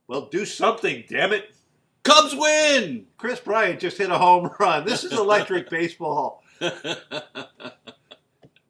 Well, do something, damn it. Cubs win! Chris Bryant just hit a home run. This is electric baseball.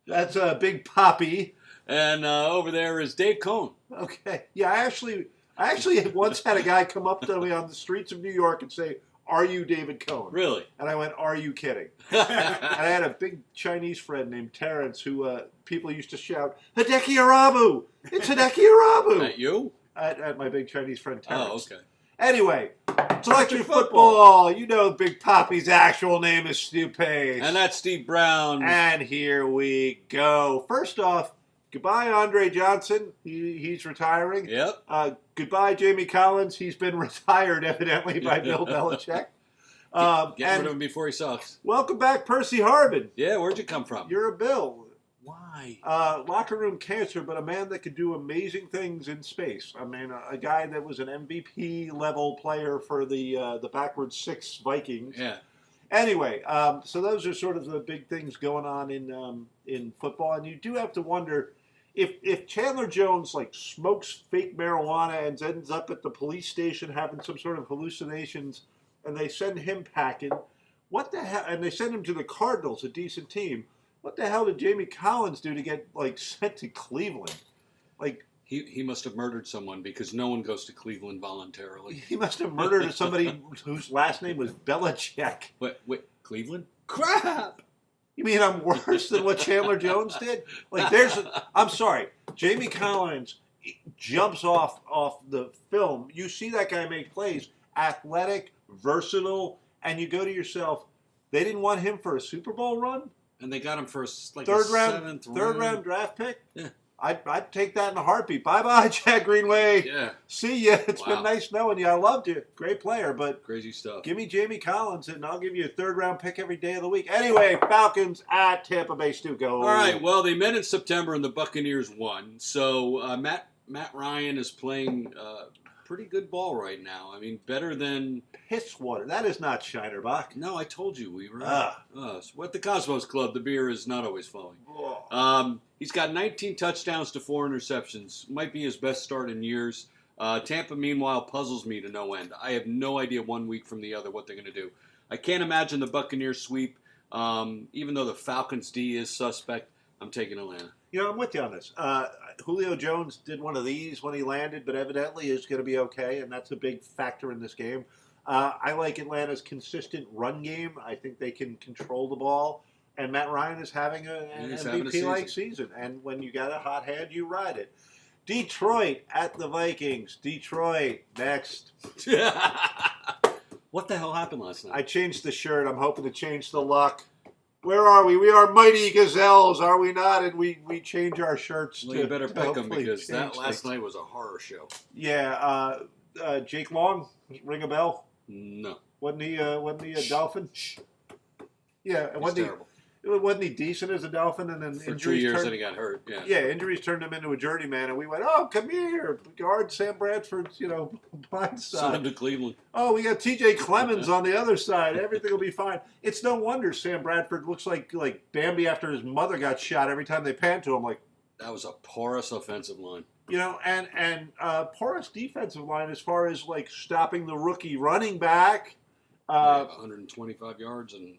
That's Big Poppy. And over there is Dave Cohn. Okay. Yeah, I actually once had a guy come up to me on the streets of New York and say, "Are you David Cohn?" Really? And I went, "Are you kidding?" And I had a big Chinese friend named Terrence who people used to shout, "Hideki Arabu! It's Hideki Arabu!" At you? At my big Chinese friend Terrence. Oh, okay. Anyway, it's electric football. You know Big Poppy's actual name is Stu Pace. And that's Steve Brown. And here we go. First off, goodbye, Andre Johnson. He's retiring. Yep. Goodbye, Jamie Collins. He's been retired, evidently, by Bill Belichick. Get rid of him before he sucks. Welcome back, Percy Harvin. Yeah, where'd you come from? You're a Bill. Why? Locker room cancer, but a man that could do amazing things in space. I mean, a guy that was an MVP level player for the backwards 6 Vikings. Yeah. Anyway, so those are sort of the big things going on in football, and you do have to wonder if Chandler Jones like smokes fake marijuana and ends up at the police station having some sort of hallucinations, and they send him packing. What the hell? And they send him to the Cardinals, a decent team. What the hell did Jamie Collins do to get like sent to Cleveland? Like he must have murdered someone because no one goes to Cleveland voluntarily. he must have murdered somebody whose last name was Belichick. Wait, Cleveland? Crap! You mean I'm worse than what Chandler Jones did? Like I'm sorry, Jamie Collins jumps off the film. You see that guy make plays, athletic, versatile, and you go to yourself, they didn't want him for a Super Bowl run? And they got him for like third a round draft pick? Yeah. I'd take that in a heartbeat. Bye-bye, Jack Greenway. Yeah. See ya. It's Wow. been nice knowing you. I loved you. Great player, but Crazy stuff. give me Jamie Collins, and I'll give you a third-round pick every day of the week. Anyway, Falcons at Tampa Bay. Stu, go. All right. Well, they met in September, and the Buccaneers won. So Matt Ryan is playing pretty good ball right now. I mean, better than Piss water. That is not Shinerbach. No, I told you we were Ah. at the Cosmos Club. The beer is not always flowing. Oh. He's got 19 touchdowns to 4 interceptions. Might be his best start in years. Tampa, meanwhile, puzzles me to no end. I have no idea one week from the other what they're going to do. I can't imagine the Buccaneers sweep. Even though the Falcons D is suspect, I'm taking Atlanta. You know, I'm with you on this. Julio Jones did one of these when he landed, but evidently is going to be okay, and that's a big factor in this game. I like Atlanta's consistent run game. I think they can control the ball. And Matt Ryan is having an MVP-like season. And when you got a hot hand, you ride it. Detroit at the Vikings. Detroit, next. What the hell happened last night? I changed the shirt. I'm hoping to change the luck. Where are we? We are mighty gazelles, are we not? And we change our shirts. Well, you better pick them because that last night was a horror show. Yeah. Jake Long, ring a bell? No. Wasn't he a Dolphin? Yeah. Wasn't he decent as a Dolphin? And then for 2 years, then he got hurt. Yeah. Yeah, injuries turned him into a journeyman, and we went, "Oh, come here, guard Sam Bradford's, blind side." Send him to Cleveland. Oh, we got T.J. Clemens on the other side. Everything will be fine. It's no wonder Sam Bradford looks like Bambi after his mother got shot. Every time they pan to him, like that was a porous offensive line. And porous defensive line as far as like stopping the rookie running back. 125 yards and.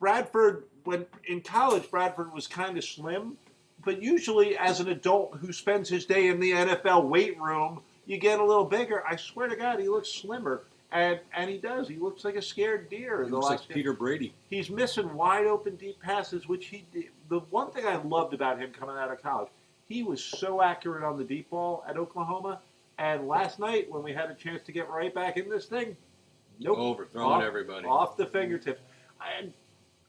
Bradford, when in college, Bradford was kind of slim, but usually as an adult who spends his day in the NFL weight room, you get a little bigger. I swear to God, he looks slimmer, and he does. He looks like a scared deer. He looks like Peter Brady. He's missing wide open deep passes, which he did. The one thing I loved about him coming out of college, he was so accurate on the deep ball at Oklahoma, and last night when we had a chance to get right back in this thing, nope, overthrowing everybody off the fingertips.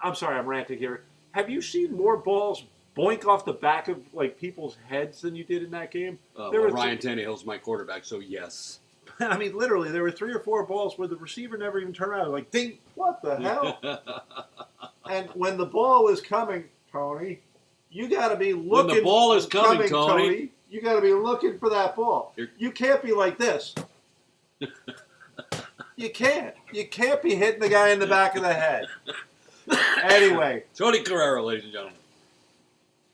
I'm sorry, I'm ranting here. Have you seen more balls boink off the back of people's heads than you did in that game? Ryan Tannehill's my quarterback, so yes. I mean, literally, there were 3 or 4 balls where the receiver never even turned around. Like, ding, what the hell? And when the ball is coming, Tony, you got to be looking. When the ball is coming, Tony, you got to be looking for that ball. You can't be like this. You can't. You can't be hitting the guy in the back of the head. Anyway. Tony Carrero, ladies and gentlemen.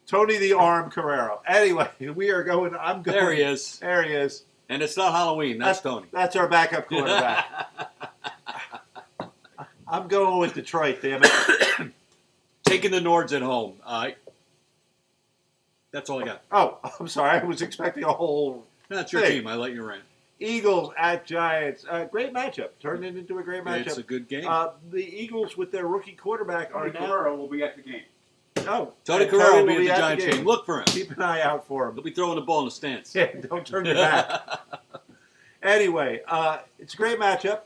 Tony the Arm Carrero. Anyway, we are going. I'm going. There he is. There he is. And it's not Halloween. That's Tony. That's our backup quarterback. I'm going with Detroit, damn it. Taking the Nords at home. That's all I got. Oh, I'm sorry. I was expecting a whole That's your thing. team. I let you rant. Eagles at Giants. Great matchup. Turned it into a great matchup. It's a good game. The Eagles with their rookie quarterback are Tony now. Carrera will be at the game. Oh, Tony and Carrera will be will at the Giants game. Look for him. Keep an eye out for him. He'll be throwing the ball in the stands. Yeah, don't turn your back. Anyway, it's a great matchup.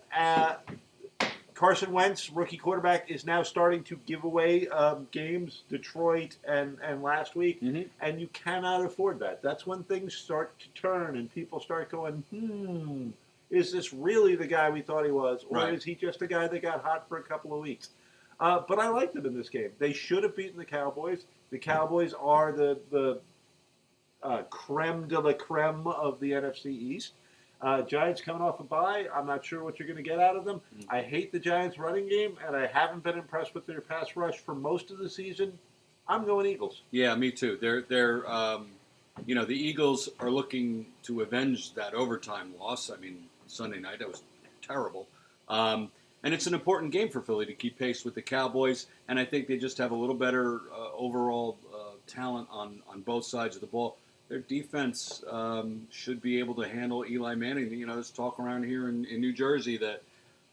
Carson Wentz, rookie quarterback, is now starting to give away games, Detroit and last week, and you cannot afford that. That's when things start to turn and people start going, is this really the guy we thought he was, or is he just a guy that got hot for a couple of weeks? But I like them in this game. They should have beaten the Cowboys. The Cowboys are the creme de la creme of the NFC East. Giants coming off a bye. I'm not sure what you're going to get out of them. I hate the Giants' running game, and I haven't been impressed with their pass rush for most of the season. I'm going Eagles. Yeah, me too. They're the Eagles are looking to avenge that overtime loss. I mean, Sunday night, that was terrible. And it's an important game for Philly to keep pace with the Cowboys, and I think they just have a little better overall talent on both sides of the ball. Their defense should be able to handle Eli Manning. There's talk around here in New Jersey that,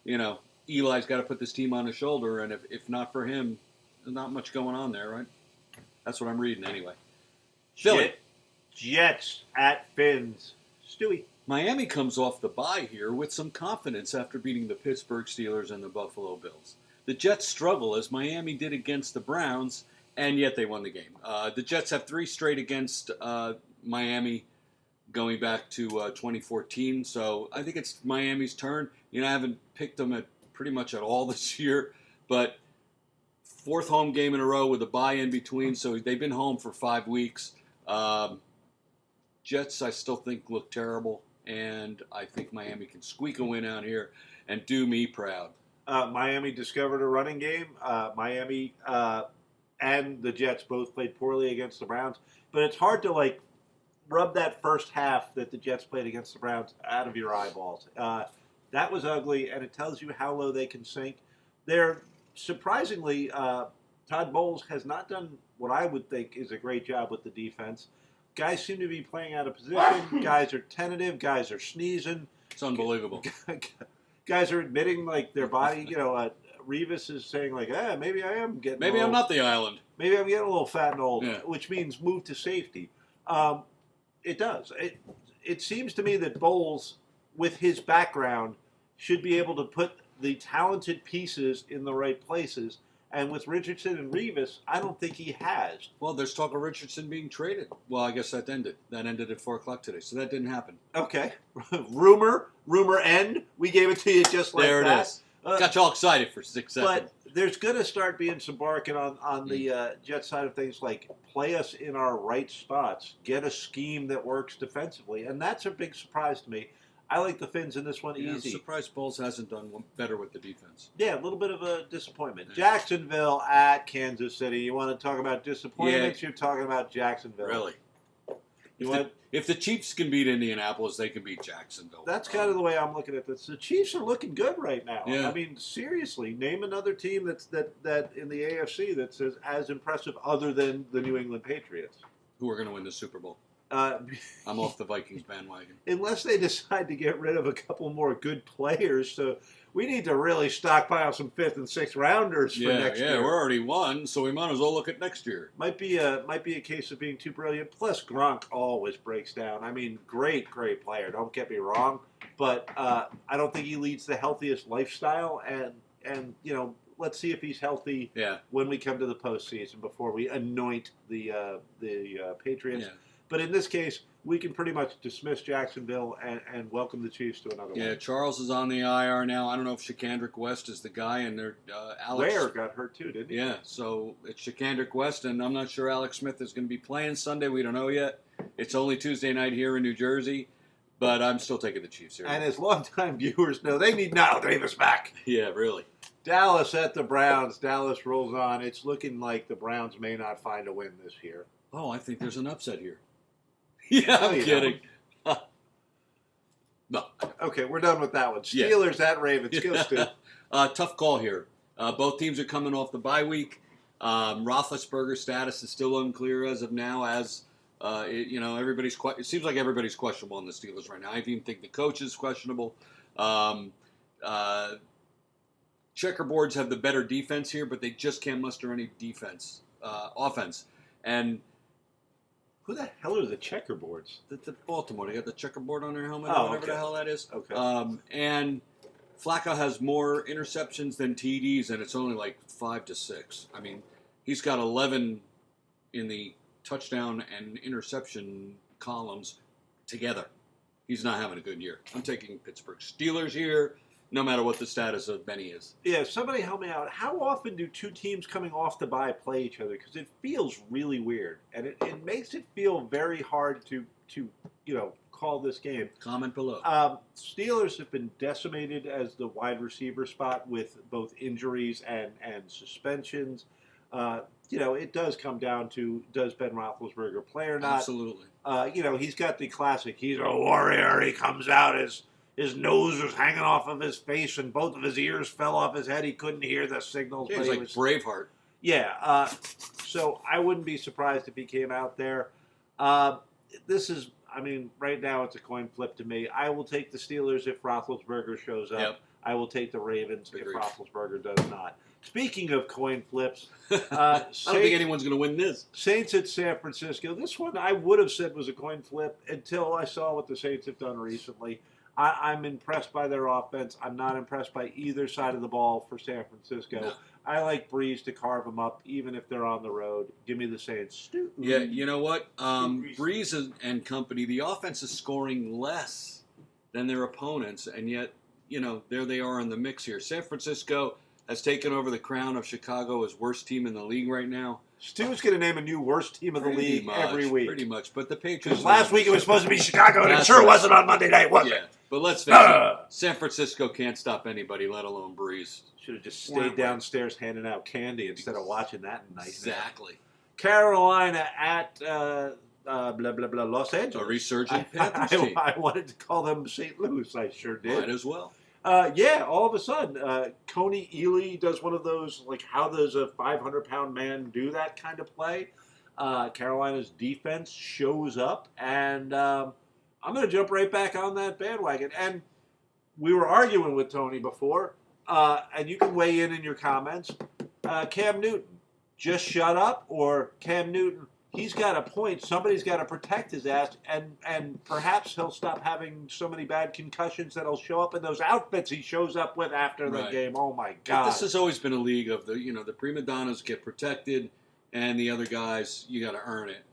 Eli's got to put this team on his shoulder, and if not for him, there's not much going on there, right? That's what I'm reading anyway. Philly. Jets at Fins. Stewie. Miami comes off the bye here with some confidence after beating the Pittsburgh Steelers and the Buffalo Bills. The Jets struggle as Miami did against the Browns, and yet they won the game. The Jets have 3 straight against Miami going back to 2014, so I think it's Miami's turn. I haven't picked them at pretty much at all this year, but 4th home game in a row with a bye in between, so they've been home for 5 weeks. Jets, I still think, look terrible, and I think Miami can squeak a win out here and do me proud. Miami discovered a running game. Miami and the Jets both played poorly against the Browns, but it's hard to rub that first half that the Jets played against the Browns out of your eyeballs. That was ugly, and it tells you how low they can sink. They're surprisingly, Todd Bowles has not done what I would think is a great job with the defense. Guys seem to be playing out of position. Guys are tentative. Guys are sneezing. It's unbelievable. Guys are admitting their body. Revis is saying maybe I am getting. Maybe I'm not the island. Maybe I'm getting a little fat and old, Yeah. which means move to safety. It does. It seems to me that Bowles, with his background, should be able to put the talented pieces in the right places. And with Richardson and Revis, I don't think he has. Well, there's talk of Richardson being traded. Well, I guess that ended. That ended at 4 o'clock today, so that didn't happen. Okay. rumor end. We gave it to you just like there that. There it is. Got you all excited for 6 seconds. But there's going to start being some barking on the Jet side of things, like play us in our right spots, get a scheme that works defensively. And that's a big surprise to me. I like the Fins in this one easy. I'm surprised Bowles hasn't done better with the defense. Yeah, a little bit of a disappointment. Yeah. Jacksonville at Kansas City. You want to talk about disappointments? Yeah. You're talking about Jacksonville. Really? If the Chiefs can beat Indianapolis, they can beat Jacksonville. That's kind of the way I'm looking at this. The Chiefs are looking good right now. Yeah. I mean, seriously, name another team that in the AFC that's as impressive other than the New England Patriots. Who are going to win the Super Bowl? I'm off the Vikings bandwagon. Unless they decide to get rid of a couple more good players, so we need to really stockpile some 5th and 6th rounders for next year. Yeah, we're already won, so we might as well look at next year. Might be a case of being too brilliant. Plus, Gronk always breaks down. I mean, great player. Don't get me wrong, but I don't think he leads the healthiest lifestyle. And let's see if he's healthy when we come to the postseason before we anoint the Patriots. Yeah. But in this case, we can pretty much dismiss Jacksonville and welcome the Chiefs to another one. Yeah, Charles is on the IR now. I don't know if Shakandrick West is the guy, and they're Alex. Ware got hurt too, didn't he? Yeah, so it's Shakandrick West, and I'm not sure Alex Smith is going to be playing Sunday. We don't know yet. It's only Tuesday night here in New Jersey, but I'm still taking the Chiefs here. And as longtime viewers know, they need Niall Davis back. Yeah, really. Dallas at the Browns. Dallas rolls on. It's looking like the Browns may not find a win this year. Oh, I think there's an upset here. Yeah, I'm kidding. No. Okay, we're done with that one. Yeah. Steelers at Ravens. Go, Stu. Tough call here. Both teams are coming off the bye week. Roethlisberger's status is still unclear as of now. It seems like everybody's questionable on the Steelers right now. I even think the coach is questionable. Checkerboards have the better defense here, but they just can't muster any offense. And Who the hell are the checkerboards? the Baltimore, they got the checkerboard on their helmet Oh, or whatever okay. the hell that is. Okay. And Flacco has more interceptions than TDs, and it's only like 5 to 6. I mean, he's got 11 in the touchdown and interception columns together. He's not having a good year. I'm taking Pittsburgh Steelers here, no matter what the status of Benny is. Yeah, somebody help me out. How often do two teams coming off the bye play each other? Because it feels really weird, and it makes it feel very hard to call this game. Comment below. Steelers have been decimated as the wide receiver spot with both injuries and suspensions. It does come down to, does Ben Roethlisberger play or not? Absolutely. He's got the classic, he's a warrior, he comes out, his nose was hanging off of his face and both of his ears fell off his head, he couldn't hear the signals. Yeah, he's like Braveheart. Yeah, so I wouldn't be surprised if he came out there. Right now it's a coin flip to me. I will take the Steelers if Roethlisberger shows up. Yep. I will take the Ravens Agreed. if Roethlisberger does not. Speaking of coin flips, I don't think anyone's going to win this. Saints at San Francisco. This one I would have said was a coin flip until I saw what the Saints have done recently. I'm impressed by their offense. I'm not impressed by either side of the ball for San Francisco. No. I like Breeze to carve them up, even if they're on the road. Give me the Saints. Yeah, you know what? Breeze and company, the offense is scoring less than their opponents, and yet, there they are in the mix here. San Francisco has taken over the crown of Chicago as worst team in the league right now. Stu's going to name a new worst team of the league every week. Pretty much, but the Patriots... Because last week it was supposed to be Chicago, and it sure right. wasn't on Monday night, was it? But let's face it, San Francisco can't stop anybody, let alone Breeze. Should have just stayed downstairs handing out candy instead of watching that night. Exactly. Carolina at Los Angeles. A resurgent Panthers team. I wanted to call them St. Louis. I sure did. Might as well. All of a sudden, Coney Ely does one of those, like, how does a 500-pound man do that kind of play? Carolina's defense shows up, and I'm going to jump right back on that bandwagon. And we were arguing with Tony before, and you can weigh in your comments. Cam Newton, just shut up, or Cam Newton, he's got a point. Somebody's got to protect his ass, and perhaps he'll stop having so many bad concussions that he'll show up in those outfits he shows up with after the game. Oh, my God. But this has always been a league of the prima donnas get protected, and the other guys, you got to earn it.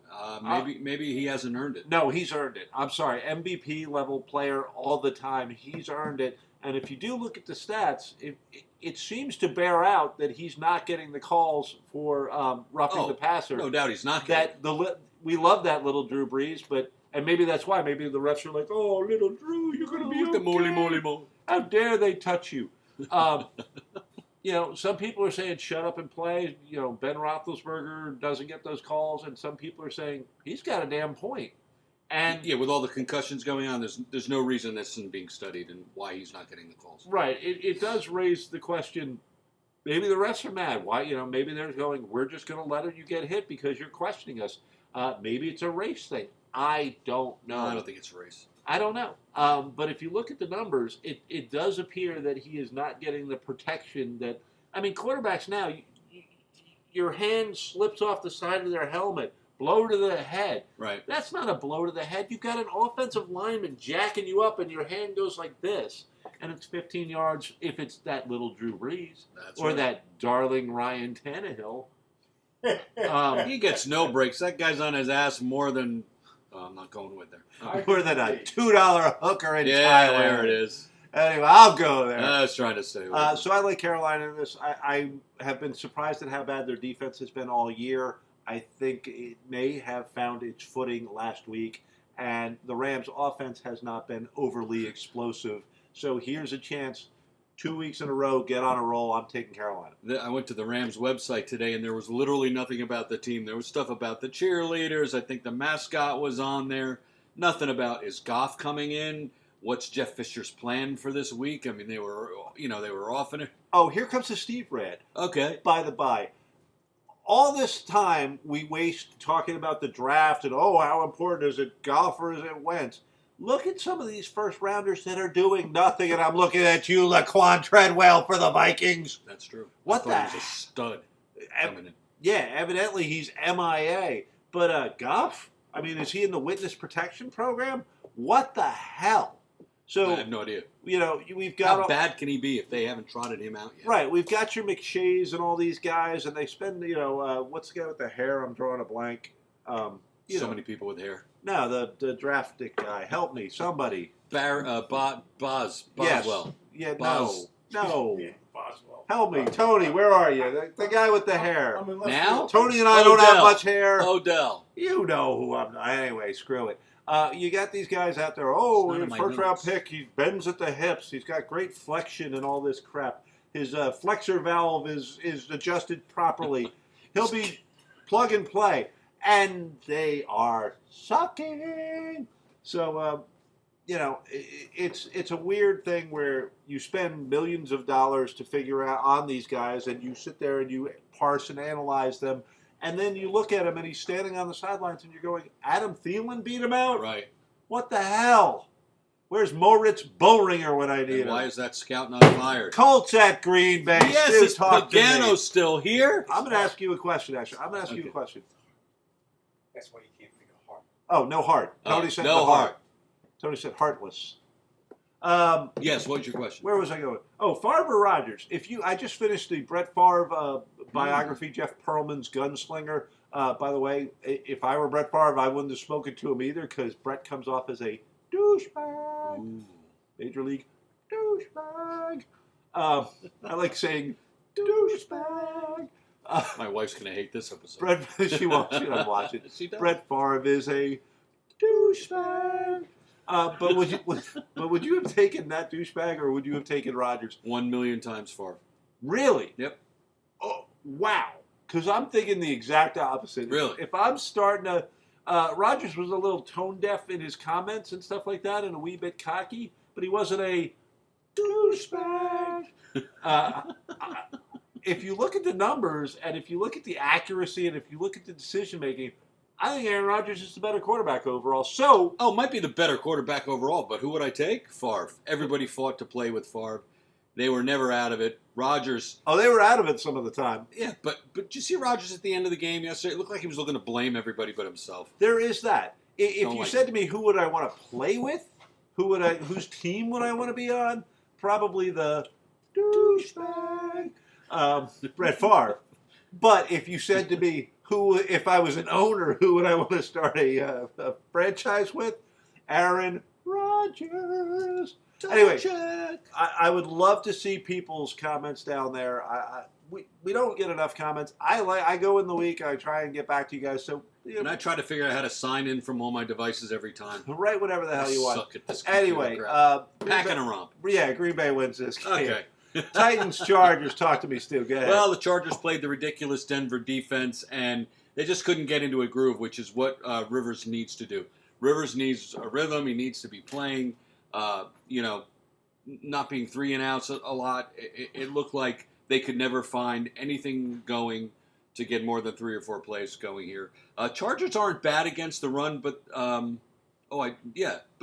Maybe he hasn't earned it. No, he's earned it. I'm sorry. MVP level player all the time. He's earned it. And if you do look at the stats, it seems to bear out that he's not getting the calls for roughing the passer. No doubt he's not getting we love that little Drew Brees, and maybe that's why. Maybe the refs are like, "Oh, little Drew, you're going to be okay. Moly. How dare they touch you?" Some people are saying shut up and play. Ben Roethlisberger doesn't get those calls, and some people are saying he's got a damn point. And with all the concussions going on, there's no reason this isn't being studied and why he's not getting the calls. Right. It does raise the question. Maybe the refs are mad. Why? Maybe they're going, we're just going to let you get hit because you're questioning us. Maybe it's a race thing. I don't know. No, I don't think it's a race. I don't know. But if you look at the numbers, it does appear that he is not getting the protection that. I mean, quarterbacks now, your hand slips off the side of their helmet. Blow to the head. Right. That's not a blow to the head. You've got an offensive lineman jacking you up, and your hand goes like this. And it's 15 yards if it's that little Drew Brees. Or that darling Ryan Tannehill. He gets no breaks. That guy's on his ass more than... I'm not going with there. More than a $2 hooker in Thailand. Yeah, there it is. Anyway, I'll go there. I was trying to stay with So I like Carolina in this. I have been surprised at how bad their defense has been all year. I think it may have found its footing last week, and the Rams' offense has not been overly explosive. So here's a chance, 2 weeks in a row, get on a roll. I'm taking Carolina. I went to the Rams website today, and there was literally nothing about the team. There was stuff about the cheerleaders. I think the mascot was on there. Nothing about, is Goff coming in? What's Jeff Fisher's plan for this week? I mean, they were off in it. Oh, here comes the Steve rant. Okay. By the by, all this time we waste talking about the draft and, oh, how important is it, golfers and Wentz. Look at some of these first rounders that are doing nothing, and I'm looking at you, Laquan Treadwell for the Vikings. That's true. What I thought he was a stud coming in. Yeah, evidently he's MIA. But Goff, I mean, is he in the witness protection program? What the hell? So I have no idea. We've got how bad can he be if they haven't trotted him out yet? Right, we've got your McShays and all these guys, and they spend what's the guy with the hair? I'm drawing a blank. Many people with hair. No, the drafted guy. Help me, somebody. Boswell. Yes. Yeah, Bos. no. Yeah, Boswell. Help me, Tony. Where are you? The guy with the hair. I'm in left Now? field. Tony and I don't have much hair. Odell. You know who I'm. Anyway, screw it. You got these guys out there. Oh, It's none of his my first round notes. pick. He bends at the hips. He's got great flexion and all this crap. His flexor valve is adjusted properly. He'll be plug and play, and they are sucking. So it's a weird thing where you spend millions of dollars to figure out on these guys, and you sit there and you parse and analyze them. And then you look at him, and he's standing on the sidelines, and you're going, Adam Thielen beat him out? Right. What the hell? Where's Moritz Boehringer when I need And why him? is that scout not fired? Colts at Green Bay. Yes, Stu, is talk to me. Pagano still here? I'm going to ask you a question, actually. I'm going to ask you Okay. a question. That's why you can't think of heart. Oh, no heart. Tony said no the heart. Tony said heartless. Yes, what's your question? Where was I going? Oh, Favre or Rodgers? I just finished the Brett Favre biography, Jeff Pearlman's Gunslinger. By the way, if I were Brett Favre, I wouldn't have spoken to him either because Brett comes off as a douchebag. Ooh. Major League douchebag. I like saying douchebag. My wife's going to hate this episode. Brett, she won't. She doesn't watch it. She does. Brett Favre is a douchebag. But would you have taken that douchebag, or would you have taken Rodgers? 1 million times far. Really? Yep. Oh, wow. Because I'm thinking the exact opposite. Really? If I'm starting to, Rodgers was a little tone deaf in his comments and stuff like that, and a wee bit cocky, but he wasn't a douchebag. If you look at the numbers, and if you look at the accuracy, and if you look at the decision making, I think Aaron Rodgers is the better quarterback overall. So, Might be the better quarterback overall, but who would I take? Favre. Everybody fought to play with Favre. They were never out of it. Rodgers. they were out of it some of the time. Yeah, but did you see Rodgers at the end of the game yesterday? It looked like he was looking to blame everybody but himself. There is that. If Don't you like said it. to me, who would I want to play with? Whose team would I want to be on? Probably the douchebag, Brett Favre. But if you said to me, if I was an owner, who would I want to start a franchise with? Aaron Rodgers. Anyway, I would love to see people's comments down there. We don't get enough comments. I go in the week. I try and get back to you guys. So And I try to figure out how to sign in from all my devices every time. write whatever the hell you want. Suck at this computer Anyway, crap. Green Pack Bay- and a romp. Yeah, Green Bay wins this game. Okay. Titans, Chargers. Talk to me, Stu. Go ahead. Well, the Chargers played the ridiculous Denver defense, and they just couldn't get into a groove, which is what Rivers needs to do. Rivers needs a rhythm. He needs to be playing, not being 3 and outs a lot. It looked like they could never find anything going to get more than 3 or 4 plays going here. Chargers aren't bad against the run, but but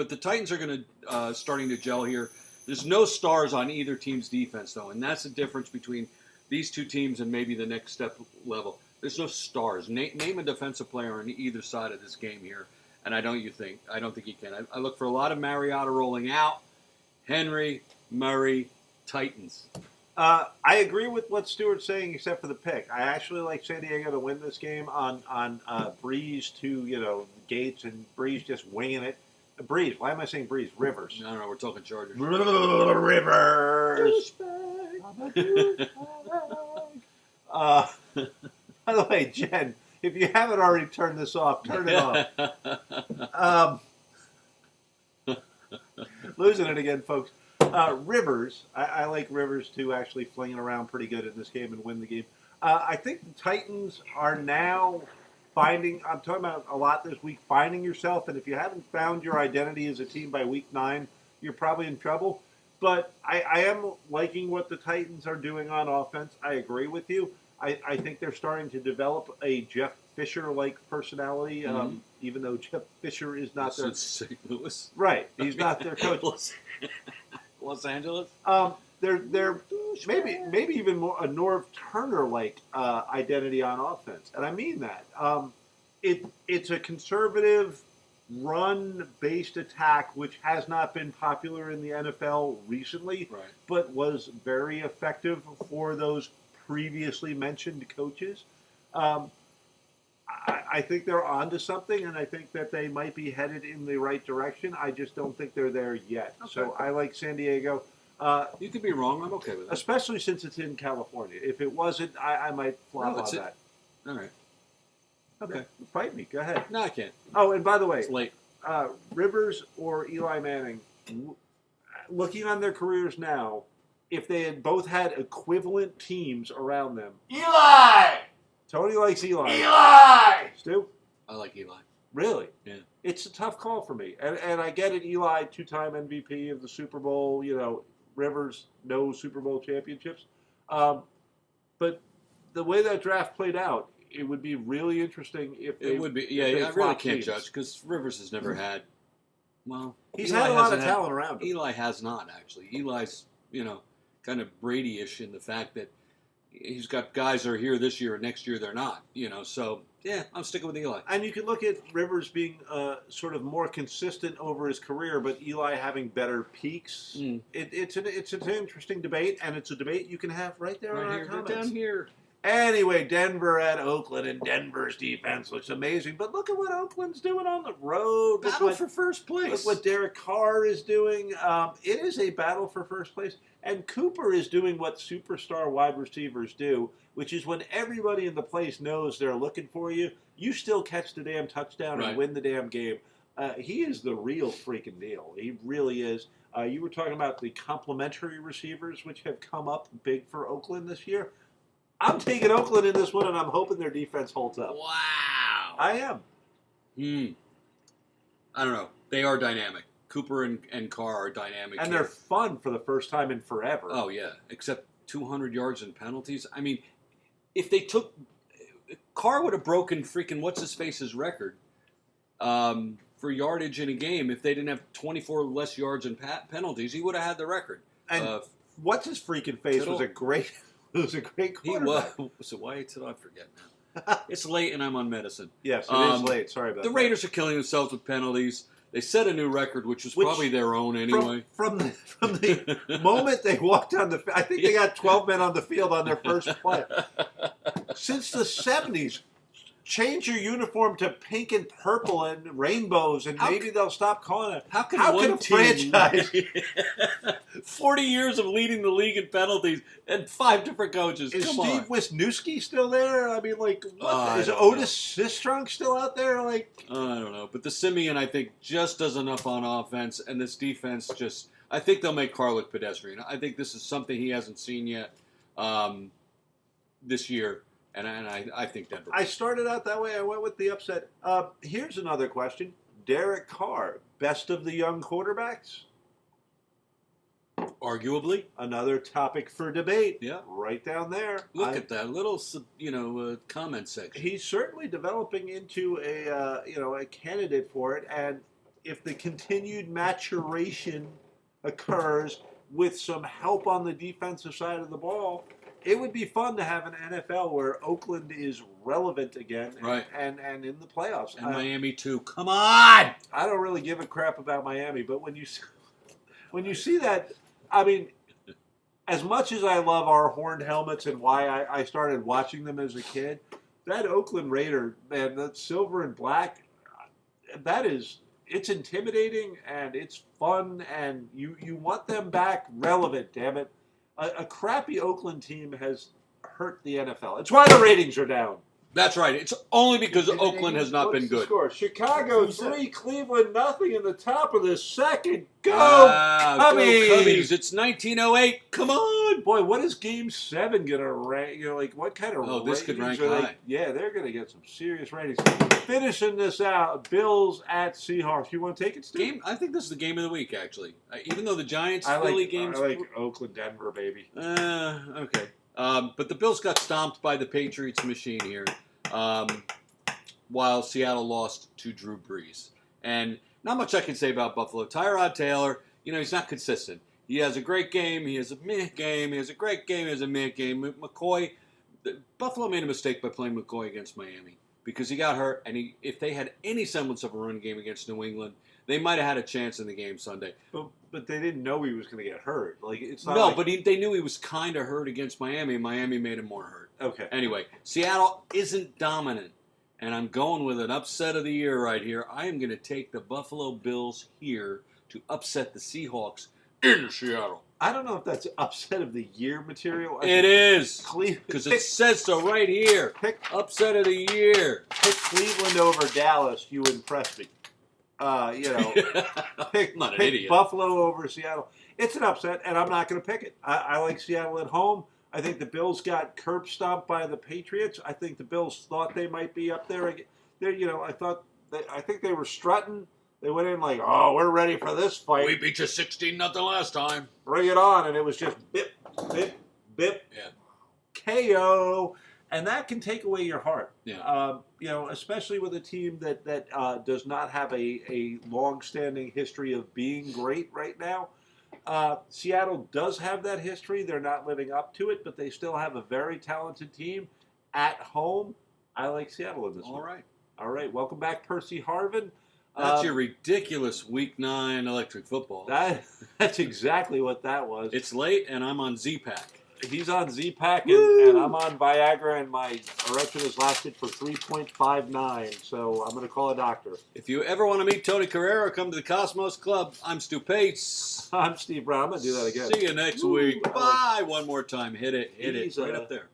the Titans are going to starting to gel here. There's no stars on either team's defense, though, and that's the difference between these two teams and maybe the next step level. There's no stars. Name a defensive player on either side of this game here, and I don't think he can. I look for a lot of Mariota rolling out. Henry, Murray, Titans. I agree with what Stewart's saying, except for the pick. I actually like San Diego to win this game on Breeze to Gates and Breeze just winging it. Breeze. Why am I saying Breeze? Rivers. I don't know. We're talking Chargers. Rivers. By the way, Jen, if you haven't already turned this off, turn it off. Losing it again, folks. Rivers. I like Rivers to actually flinging around pretty good in this game and win the game. I think the Titans are now I'm talking about a lot this week, finding yourself. And if you haven't found your identity as a team by week 9, you're probably in trouble. But I am liking what the Titans are doing on offense. I agree with you. I think they're starting to develop a Jeff Fisher-like personality, even though Jeff Fisher is not their... St. Louis? Right. He's not their coach. Los Angeles? They're maybe even more a Norv Turner-like identity on offense. And I mean that. It's a conservative, run-based attack, which has not been popular in the NFL recently, right, but was very effective for those previously mentioned coaches. I think they're onto something, and I think that they might be headed in the right direction. I just don't think they're there yet. Okay. So I like San Diego. You could be wrong. I'm okay with it. Especially since it's in California. If it wasn't, I might flop on that. All right. Okay. Fight me. Go ahead. No, I can't. Oh, and by the way, it's late. Rivers or Eli Manning, looking on their careers now, if they had both had equivalent teams around them. Eli! Tony likes Eli. Eli! Stu? I like Eli. Really? Yeah. It's a tough call for me. And I get it, Eli, 2-time MVP of the Super Bowl, Rivers, no Super Bowl championships. But the way that draft played out, it would be really interesting if they... It would be. Yeah, I really can't judge because Rivers has never had... Well, he's had a lot of talent around him. Eli has not, actually. Eli's, kind of Brady-ish in the fact that he's got guys that are here this year and next year they're not, So, yeah, I'm sticking with Eli. And you can look at Rivers being sort of more consistent over his career, but Eli having better peaks. It's an interesting debate, and it's a debate you can have right there in our comments. Down here. Anyway, Denver at Oakland, and Denver's defense looks amazing. But look at what Oakland's doing on the road. Battle for first place. Look what Derek Carr is doing. It is a battle for first place. And Cooper is doing what superstar wide receivers do, which is when everybody in the place knows they're looking for you, you still catch the damn touchdown and win the damn game. He is the real freaking deal. He really is. You were talking about the complementary receivers, which have come up big for Oakland this year. I'm taking Oakland in this one, and I'm hoping their defense holds up. Wow. I am. I don't know. They are dynamic. Cooper and Carr are dynamic. And they're fun for the first time in forever. Oh, yeah. Except 200 yards and penalties. I mean, if they took... Carr would have broken freaking what's-his-face's record for yardage in a game. If they didn't have 24 less yards and penalties, he would have had the record. And what's-his-freaking-face was a great... It was a great quarterback. He was. So why did I forget now? It's late and I'm on medicine. Yes, it is late. Sorry about that. The Raiders are killing themselves with penalties. They set a new record, which was probably their own anyway. From the moment they walked on the field, I think they got 12 men on the field on their first play. Since the 70s, change your uniform to pink and purple and rainbows, and maybe they'll stop calling it. How can a franchise... 40 years of leading the league in penalties and 5 different coaches. Is Steve Wisniewski still there? I mean, what? Is Otis Sistrunk still out there? I don't know. But the Simeon, I think, just does enough on offense, and this defense just... I think they'll make Carr look pedestrian. I think this is something he hasn't seen yet this year, and I think Denver... I started out that way. I went with the upset. Here's another question. Derek Carr, best of the young quarterbacks? Arguably. Another topic for debate. Yeah. Right down there. Look at that little, comment section. He's certainly developing into a candidate for it. And if the continued maturation occurs with some help on the defensive side of the ball, it would be fun to have an NFL where Oakland is relevant again and in the playoffs. And Miami too. Come on! I don't really give a crap about Miami, but when you see that, I mean, as much as I love our horned helmets and why I started watching them as a kid, that Oakland Raider, man, that silver and black, it's intimidating and it's fun and you want them back relevant, damn it. A crappy Oakland team has hurt the NFL. It's why the ratings are down. That's right. It's only because Oakland has not been good. Score? Chicago 3, Cleveland nothing in the top of the second. Go Cubbies! Cubbies! It's 1908. Come on! boy, what is Game 7 gonna rank? You know, like what kind of? Oh, this could rank ratings are they- high. Yeah, they're gonna get some serious ratings. Finishing this out, Bills at Seahawks. You want to take it, Stu? I think this is the game of the week, actually. Even though the Giants I Philly like, games. I like Oakland, Denver, baby. Okay. But the Bills got stomped by the Patriots machine here, while Seattle lost to Drew Brees. And not much I can say about Buffalo. Tyrod Taylor, he's not consistent. He has a great game. He has a meh game. He has a great game. He has a meh game. McCoy, Buffalo made a mistake by playing McCoy against Miami because he got hurt. And if they had any semblance of a run game against New England, they might have had a chance in the game Sunday. But they didn't know he was going to get hurt. Like it's not. No, like, but they knew he was kind of hurt against Miami, and Miami made him more hurt. Okay. Anyway, Seattle isn't dominant, and I'm going with an upset of the year right here. I am going to take the Buffalo Bills here to upset the Seahawks in Seattle. I don't know if that's upset of the year material. It is, Cleveland, because it says so right here. Upset of the year. Pick Cleveland over Dallas. You impressed me. Pick I'm not an idiot. Buffalo over Seattle. It's an upset, and I'm not going to pick it. I like Seattle at home. I think the Bills got curb stomped by the Patriots. I think the Bills thought they might be up there. I think they were strutting. They went in like, oh, we're ready for this fight. We beat you 16-0 last time. Bring it on. And it was just bip, bip, bip, KO. And that can take away your heart. Yeah. Especially with a team that does not have a long-standing history of being great right now. Seattle does have that history. They're not living up to it, but they still have a very talented team at home. I like Seattle in this one. All right. Welcome back, Percy Harvin. That's your ridiculous Week 9 electric football. That's exactly what that was. It's late, and I'm on Z-Pack. He's on Z-Pack, and I'm on Viagra, and my erection has lasted for 3.59, so I'm going to call a doctor. If you ever want to meet Tony Carrera, come to the Cosmos Club. I'm Stu Pates. I'm Steve Brown. I'm going to do that again. See you next week. Bye. One more time. Hit it. Right up there.